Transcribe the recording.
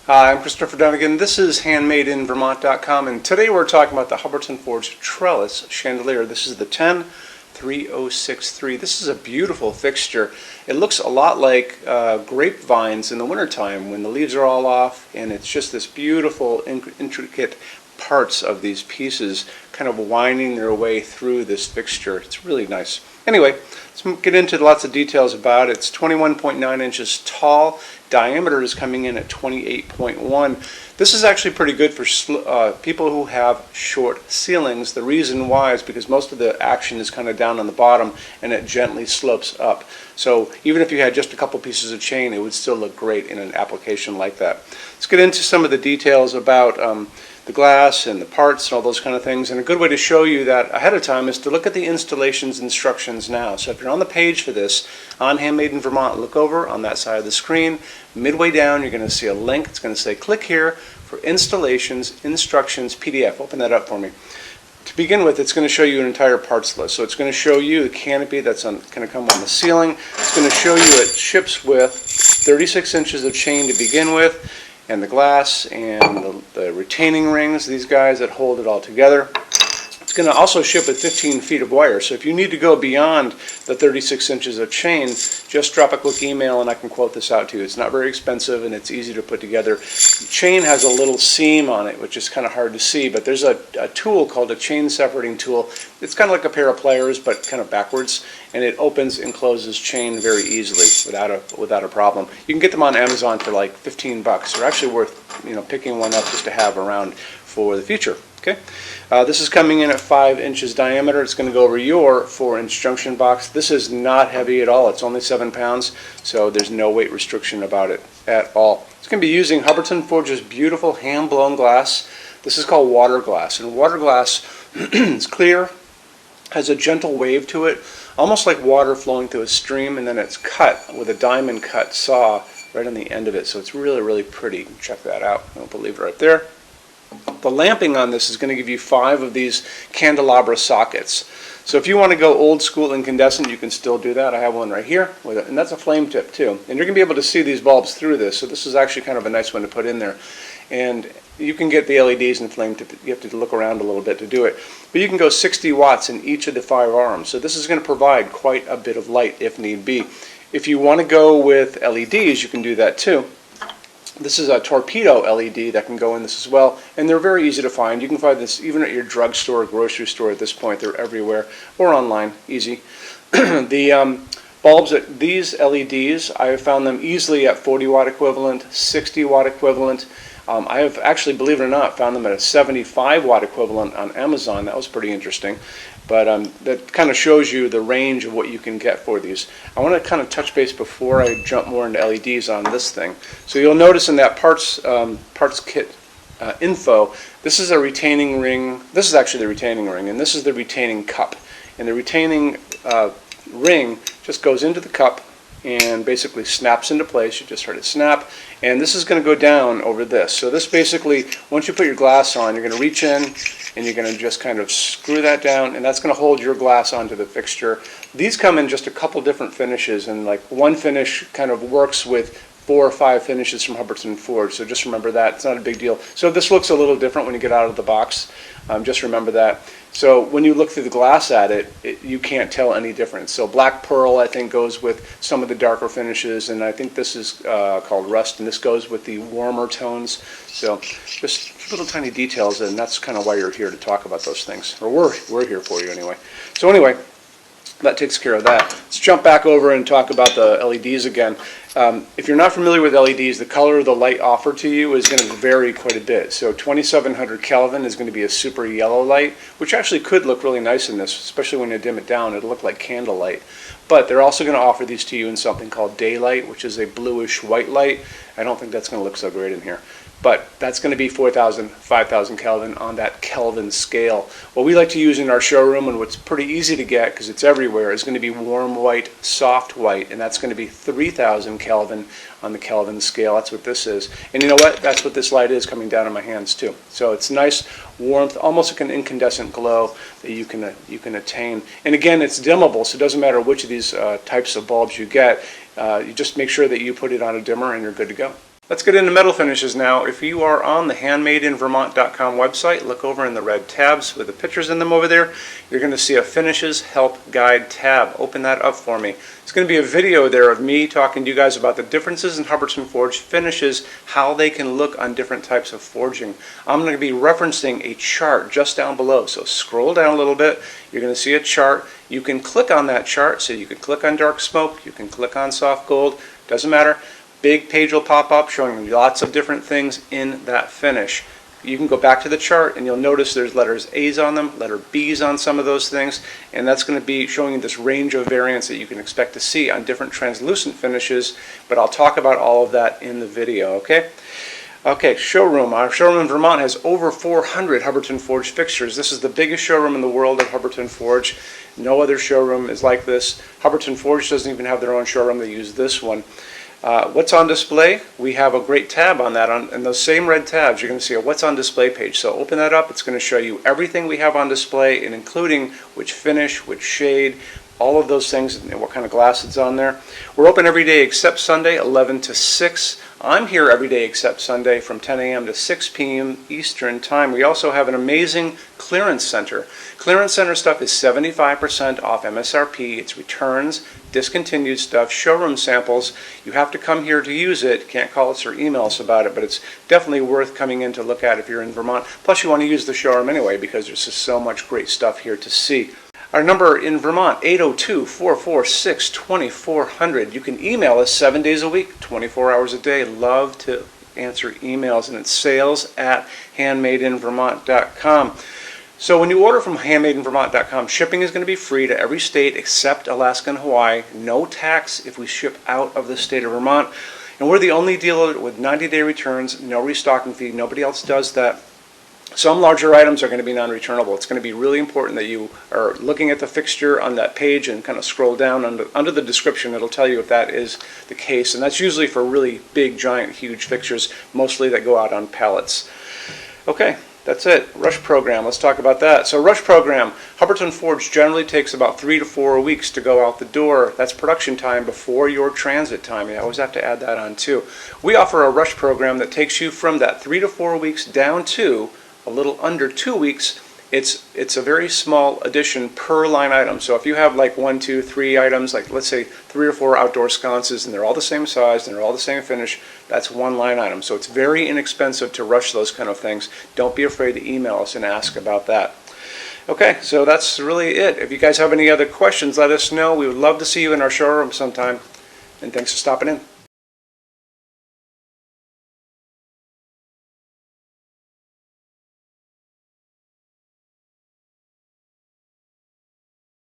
Hi, I'm Christopher Dunnigan. This is HandmadeInVermont.com, and today we're talking about the Hubbardton Forge Trellis chandelier. This is the 10-3063. This is a beautiful fixture. It looks a lot like grapevines in the wintertime when the leaves are all off, and it's just this beautiful, intricate parts of these pieces kind of winding their way through this fixture. It's really nice. Anyway, let's get into lots of details about it. It's 21.9 inches tall. Diameter is coming in at 28.1. This is actually pretty good for people who have short ceilings. The reason why is because most of the action is kind of down on the bottom and it gently slopes up. So even if you had just a couple pieces of chain, it would still look great in an application like that. Let's get into some of the details about the glass and the parts and all those kind of things. And a good way to show you that ahead of time is to look at the installations instructions now. So if you're on the page for this on Handmade in Vermont, look over on that side of the screen. Midway down, you're going to see a link. It's going to say click here for installations instructions PDF. Open that up for me. To begin with, it's going to show you an entire parts list. So it's going to show you the canopy that's going to come on the ceiling. It's going to show you it ships with 36 inches of chain to begin with, and the glass and the retaining rings, these guys that hold it all together. It's going to also ship with 15 feet of wire, so if you need to go beyond the 36 inches of chain, just drop a quick email and I can quote this out to you. It's not very expensive and it's easy to put together. The chain has a little seam on it, which is kind of hard to see, but there's a tool called a chain separating tool. It's kind of like a pair of pliers, but kind of backwards, and it opens and closes chain very easily without a problem. You can get them on Amazon for like 15 bucks. They're actually worth picking one up just to have around for the future. Okay, this is coming in at 5 inches diameter. It's going to go over your 4-inch junction box. This is not heavy at all. It's only 7 pounds, so there's no weight restriction about it at all. It's going to be using Hubbardton Forge's beautiful hand-blown glass. This is called water glass, and water glass is clear, has a gentle wave to it, almost like water flowing through a stream, and then it's cut with a diamond cut saw right on the end of it. So it's really, really pretty. Check that out. I'll leave it right there. The lamping on this is going to give you 5 of these candelabra sockets. So if you want to go old school incandescent, you can still do that. I have one right here, and that's a flame tip too. And you're going to be able to see these bulbs through this, so this is actually kind of a nice one to put in there. And you can get the LEDs and flame tip. You have to look around a little bit to do it. But you can go 60 watts in each of the 5 arms. So this is going to provide quite a bit of light if need be. If you want to go with LEDs, you can do that too. This is a torpedo LED that can go in this as well, and they're very easy to find. You can find this even at your drugstore or grocery store at this point. They're everywhere, or online, easy. The bulbs, these LEDs, I have found them easily at 40 watt equivalent, 60 watt equivalent. I have actually, believe it or not, found them at a 75 watt equivalent on Amazon. That was pretty interesting. But that kind of shows you the range of what you can get for these. I want to kind of touch base before I jump more into LEDs on this thing. So you'll notice in that parts kit info, this is a retaining ring. This is actually the retaining ring, and this is the retaining cup. And the retaining ring just goes into the cup and basically snaps into place. You just heard it snap, and this is going to go down over this. So this basically, once you put your glass on, you're going to reach in and you're going to just kind of screw that down, and that's going to hold your glass onto the fixture. These come in just a couple different finishes, and like one finish kind of works with 4 or 5 finishes from Hubbardton Forge, so just remember that. It's not a big deal. So this looks a little different when you get out of the box. Just remember that. So when you look through the glass at it, you can't tell any difference. So black pearl, I think, goes with some of the darker finishes, and I think this is called rust, and this goes with the warmer tones. So just little tiny details, and that's kind of why you're here to talk about those things. Or we're here for you anyway. So anyway, that takes care of that. Let's jump back over and talk about the LEDs again. If you're not familiar with LEDs, the color of the light offered to you is going to vary quite a bit. So 2700 Kelvin is going to be a super yellow light, which actually could look really nice in this, especially when you dim it down. It'll look like candlelight. But they're also going to offer these to you in something called daylight, which is a bluish white light. I don't think that's going to look so great in here. But that's going to be 4,000, 5,000 Kelvin on that Kelvin scale. What we like to use in our showroom, and what's pretty easy to get because it's everywhere, is going to be warm white, soft white, and that's going to be 3,000 Kelvin on the Kelvin scale. That's what this is. And you know what? That's what this light is coming down on my hands too. So it's nice warmth, almost like an incandescent glow that you can attain. And again, it's dimmable, so it doesn't matter which of these types of bulbs you get. You just make sure that you put it on a dimmer and you're good to go. Let's get into metal finishes now. If you are on the HandmadeInVermont.com website, look over in the red tabs with the pictures in them over there. You're going to see a Finishes Help Guide tab. Open that up for me. It's going to be a video there of me talking to you guys about the differences in Hubbardton Forge finishes, how they can look on different types of forging. I'm going to be referencing a chart just down below. So scroll down a little bit. You're going to see a chart. You can click on that chart. So you can click on dark smoke. You can click on soft gold. Doesn't matter. Big page will pop up showing you lots of different things in that finish. You can go back to the chart and you'll notice there's letters A's on them, letter B's on some of those things, and that's going to be showing you this range of variants that you can expect to see on different translucent finishes, but I'll talk about all of that in the video, okay? Okay, showroom. Our showroom in Vermont has over 400 Hubbardton Forge fixtures. This is the biggest showroom in the world of Hubbardton Forge. No other showroom is like this. Hubbardton Forge doesn't even have their own showroom. They use this one. What's on display? We have a great tab on that. In those same red tabs, you're going to see a What's on Display page. So open that up. It's going to show you everything we have on display, and including which finish, which shade, all of those things, and what kind of glass it's on there. We're open every day except Sunday, 11 to 6. I'm here every day except Sunday from 10 a.m. to 6 p.m. Eastern Time. We also have an amazing clearance center. Clearance center stuff is 75% off MSRP. It's returns, discontinued stuff, showroom samples. You have to come here to use it. Can't call us or email us about it, but it's definitely worth coming in to look at if you're in Vermont. Plus you want to use the showroom anyway because there's just so much great stuff here to see. Our number in Vermont, 802-446-2400. You can email us 7 days a week, 24 hours a day. Love to answer emails, and it's sales@HandmadeInVermont.com. So when you order from HandmadeInVermont.com, shipping is going to be free to every state except Alaska and Hawaii. No tax if we ship out of the state of Vermont. And we're the only dealer with 90-day returns, no restocking fee. Nobody else does that. Some larger items are going to be non-returnable. It's going to be really important that you are looking at the fixture on that page and kind of scroll down under the description. It'll tell you if that is the case. And that's usually for really big, giant, huge fixtures, mostly that go out on pallets. Okay, that's it. Rush program. Let's talk about that. So rush program, Hubbardton Forge generally takes about 3 to 4 weeks to go out the door. That's production time before your transit time. You always have to add that on too. We offer a rush program that takes you from that 3 to 4 weeks down to a little under 2 weeks. It's a very small addition per line item. So if you have like 1, 2, 3 items, like let's say 3 or 4 outdoor sconces, and they're all the same size and they're all the same finish, that's one line item. So it's very inexpensive to rush those kind of things. Don't be afraid to email us and ask about that. Okay, so that's really it. If you guys have any other questions, let us know. We would love to see you in our showroom sometime. And thanks for stopping in.